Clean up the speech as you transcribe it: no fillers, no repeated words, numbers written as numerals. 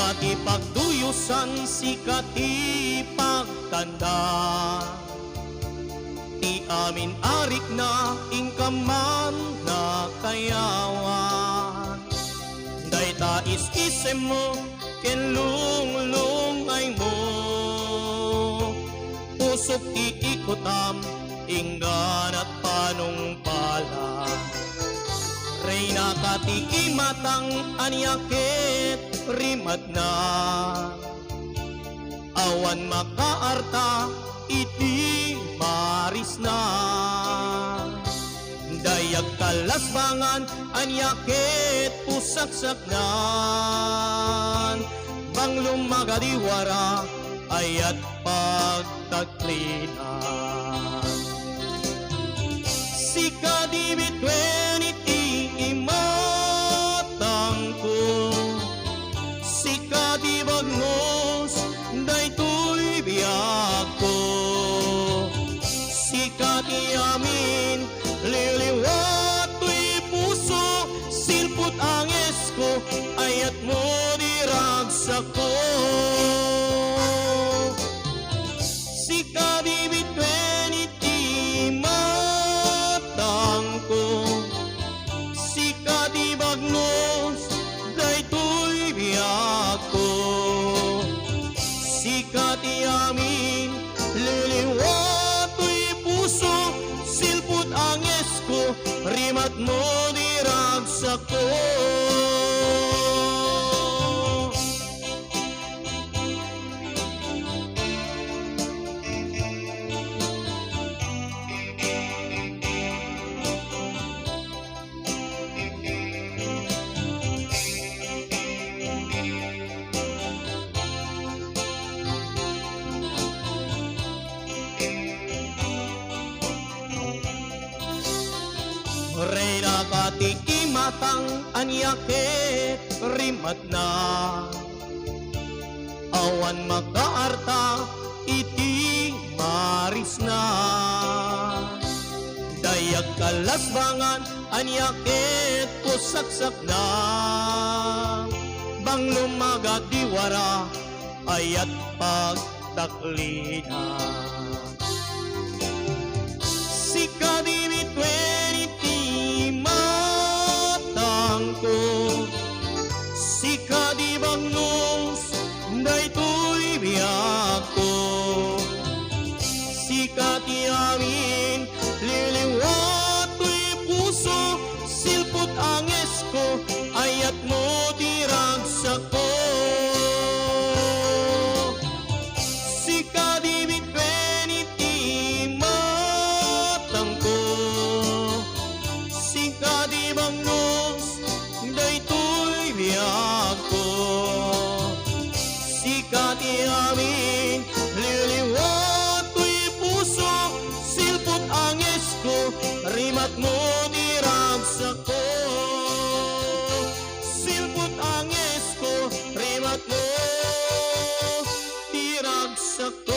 Mati pagduyusan sikat ipagtanda. Ti amin arik na ingkaman na kayawan. Dayta is-isem mo ken lunglungay mo. Pusok iikutam inggan at panumpala. Reyna kati imatang anyakit rimat na. Awan makaarta iti maris na. Dayag kalasbangan anyakit pusaksak na. Bang lumagadiwara ayat pagtaklinan. Sika di bitwen iti imatang ko. Sika di bagnos daytoy biyak ko. Sika di amin liliwat to'y puso. Silput anges ko ayat mo diragsak ko. Sika di bitwen iti matang ko. Sika di bagnos daytoy biyak ko. Sika di amin liliwat to'y puso. Silput anges ko rimat mo diragsak ko. Reyna kati imatang anyakit rimat na. Awan makaarta iti maris na. Dayag kalasbangan anyakit pusaksak na. Bang lumagadiwara ayat pagtaklina. Sika di bitwen iti matang ko. Sika di bagnos daytoy biyak ko. Sika ti amin liliwat to'y puso. Silput anges ko ayat mo diragsak ko. Sika di bitwen iti matang ko. Sika di bagnos daytoy biyak ko. Sika ti amin liliwat to'y puso. Silput anges ko rimat mo diragsak ko. Silput anges ko rimat mo diragsak ko.